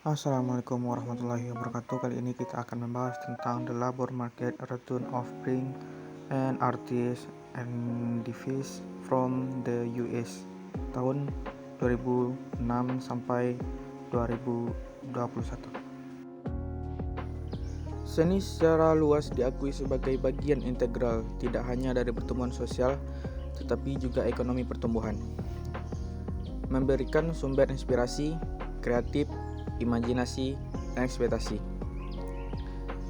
Assalamualaikum warahmatullahi wabarakatuh. Kali ini kita akan membahas tentang the labor market return of print and artists and individuals from the US tahun 2006 sampai 2021. Seni secara luas diakui sebagai bagian integral tidak hanya dari pertumbuhan sosial tetapi juga ekonomi pertumbuhan. Memberikan sumber inspirasi, kreatif, imajinasi, dan ekspektasi.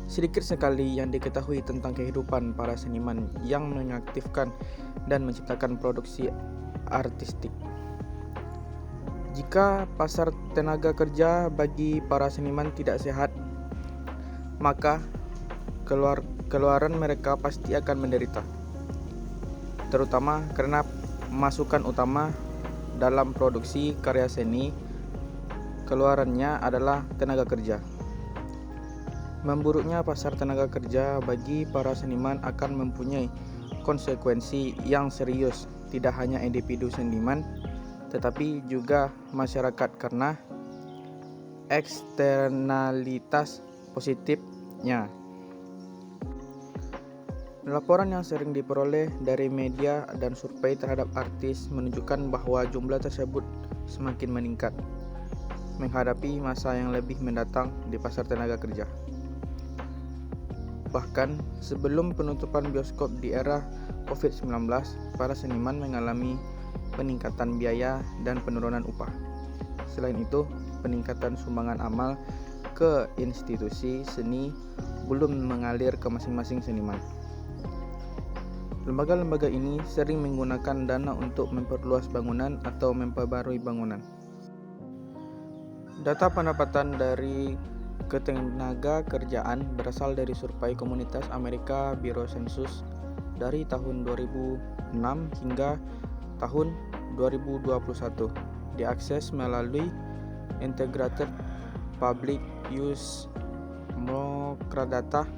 Sedikit sekali yang diketahui tentang kehidupan para seniman yang mengaktifkan dan menciptakan produksi artistik. Jika pasar tenaga kerja bagi para seniman tidak sehat, maka keluaran mereka pasti akan menderita, terutama karena masukan utama dalam produksi karya seni keluarannya adalah tenaga kerja. Memburuknya pasar tenaga kerja bagi para seniman akan mempunyai konsekuensi yang serius, tidak hanya individu seniman, tetapi juga masyarakat karena eksternalitas positifnya. Laporan yang sering diperoleh dari media dan survei terhadap artis menunjukkan bahwa jumlah tersebut semakin meningkat menghadapi masa yang lebih mendatang di pasar tenaga kerja. Bahkan sebelum penutupan bioskop di era COVID-19, para seniman mengalami peningkatan biaya dan penurunan upah. Selain itu, peningkatan sumbangan amal ke institusi seni belum mengalir ke masing-masing seniman. Lembaga-lembaga ini sering menggunakan dana untuk memperluas bangunan atau memperbarui bangunan. Data pendapatan dari ketenaga kerjaan berasal dari survei komunitas Amerika Biro Sensus dari tahun 2006 hingga tahun 2021. Diakses melalui Integrated Public Use Mokradata.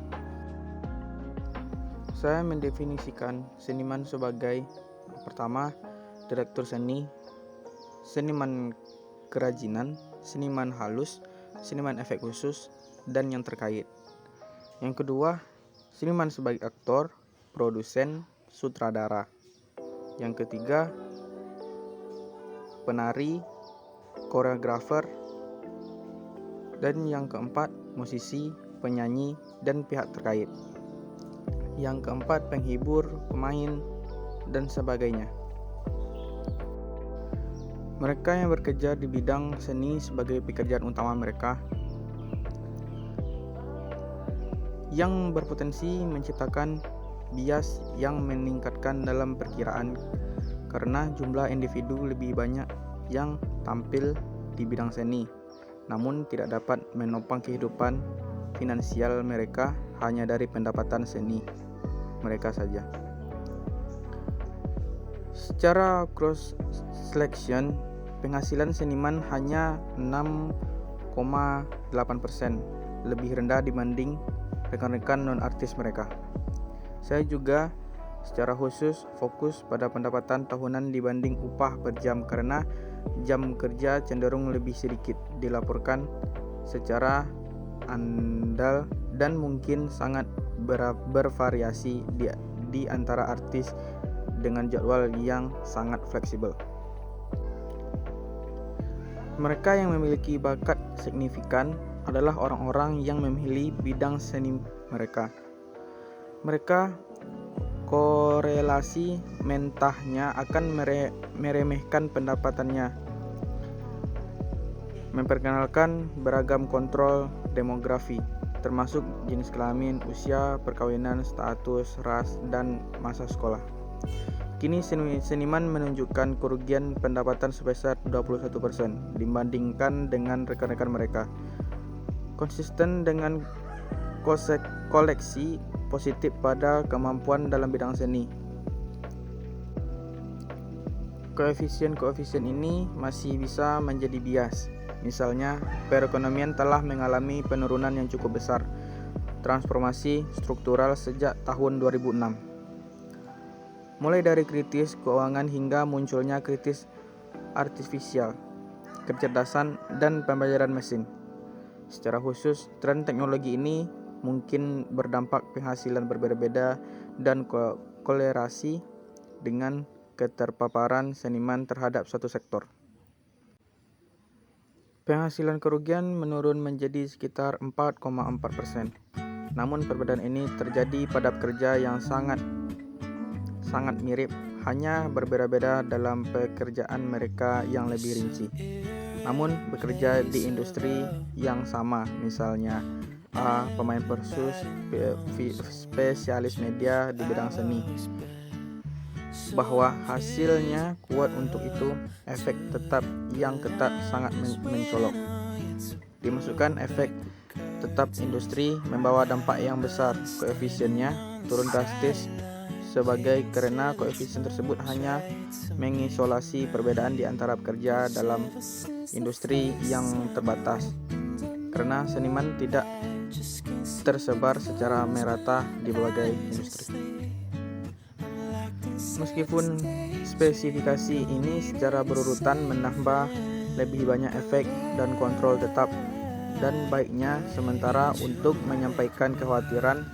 Saya mendefinisikan seniman sebagai pertama, direktur seni, seniman kerajinan, seniman halus, seniman efek khusus, dan yang terkait. Yang kedua, seniman sebagai aktor, produsen, sutradara. Yang ketiga, penari, koreografer, dan yang keempat, musisi, penyanyi, dan pihak terkait. Yang keempat, penghibur, pemain, dan sebagainya. Mereka yang bekerja di bidang seni sebagai pekerjaan utama mereka, yang berpotensi menciptakan bias yang meningkatkan dalam perkiraan karena jumlah individu lebih banyak yang tampil di bidang seni, namun tidak dapat menopang kehidupan finansial mereka hanya dari pendapatan seni mereka saja. Secara cross selection, penghasilan seniman hanya 6,8%, lebih rendah dibanding rekan-rekan non-artis mereka. Saya juga secara khusus fokus pada pendapatan tahunan dibanding upah per jam karena jam kerja cenderung lebih sedikit dilaporkan secara andal dan mungkin sangat bervariasi di antara artis dengan jadwal yang sangat fleksibel. Mereka yang memiliki bakat signifikan adalah orang-orang yang memilih bidang seni mereka. Mereka korelasi mentahnya akan meremehkan pendapatannya, memperkenalkan beragam kontrol demografi, termasuk jenis kelamin, usia, perkawinan, status, ras, dan masa sekolah. Kini seniman menunjukkan kerugian pendapatan sebesar 21% dibandingkan dengan rekan-rekan mereka. Konsisten dengan koleksi positif pada kemampuan dalam bidang seni. Koefisien ini masih bisa menjadi bias. Misalnya, perekonomian telah mengalami penurunan yang cukup besar, transformasi struktural sejak tahun 2006. Mulai dari kritis keuangan hingga munculnya kritis artifisial, kecerdasan, dan pembayaran mesin. Secara khusus, tren teknologi ini mungkin berdampak penghasilan berbeda-beda dan kolerasi dengan keterpaparan seniman terhadap suatu sektor. Penghasilan kerugian menurun menjadi sekitar 4,4%. Namun perbedaan ini terjadi pada pekerja yang sangat mirip, hanya berbeda-beda dalam pekerjaan mereka yang lebih rinci. Namun bekerja di industri yang sama, misalnya A. Pemain persus, spesialis media di bidang seni, bahwa hasilnya kuat untuk itu, efek tetap yang ketat sangat mencolok. Dimasukkan efek tetap industri membawa dampak yang besar, koefisiennya turun drastis karena koefisien tersebut hanya mengisolasi perbedaan di antara pekerja dalam industri yang terbatas, karena seniman tidak tersebar secara merata di berbagai industri. Meskipun spesifikasi ini secara berurutan menambah lebih banyak efek dan kontrol tetap dan baiknya, sementara untuk menyampaikan kekhawatiran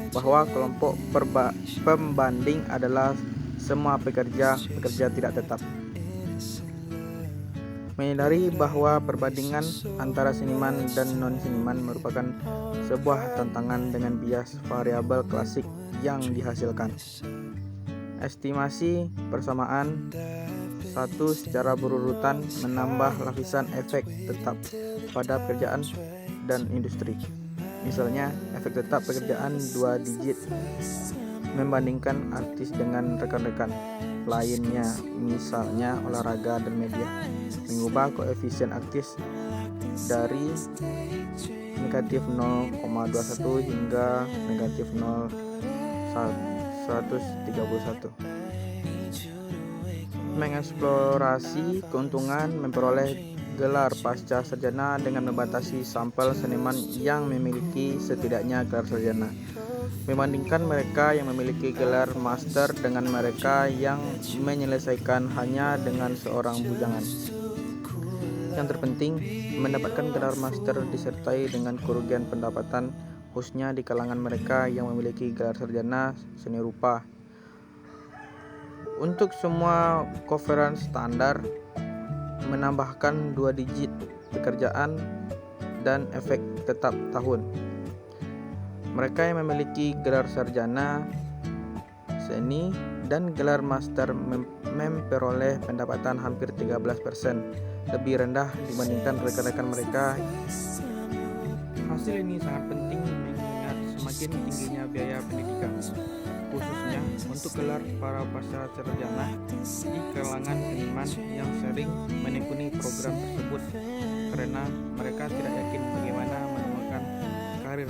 bahwa kelompok pembanding adalah semua pekerja tidak tetap. Menyadari bahwa perbandingan antara seniman dan non-seniman merupakan sebuah tantangan dengan bias variabel klasik yang dihasilkan. Estimasi persamaan satu secara berurutan menambah lapisan efek tetap pada pekerjaan dan industri. Misalnya, efek tetap pekerjaan 2 digit membandingkan artis dengan rekan-rekan lainnya, misalnya olahraga dan media, mengubah koefisien artis dari negatif 0,21 hingga negatif 0,131. Mengeksplorasi keuntungan memperoleh gelar pasca sarjana dengan membatasi sampel seniman yang memiliki setidaknya gelar sarjana, membandingkan mereka yang memiliki gelar master dengan mereka yang menyelesaikan hanya dengan seorang bujangan. Yang terpenting, mendapatkan gelar master disertai dengan kerugian pendapatan, khususnya di kalangan mereka yang memiliki gelar sarjana seni rupa. Untuk semua coverage standar menambahkan 2 digit pekerjaan dan efek tetap tahun. Mereka yang memiliki gelar sarjana seni dan gelar master memperoleh pendapatan hampir 13% lebih rendah dibandingkan rekan-rekan mereka. Hasil ini sangat penting mengingat semakin tingginya biaya pendidikan, khususnya untuk gelar para pasca sarjana di kalangan seniman yang sering menekuni program tersebut, karena mereka tidak yakin bagaimana menemukan karir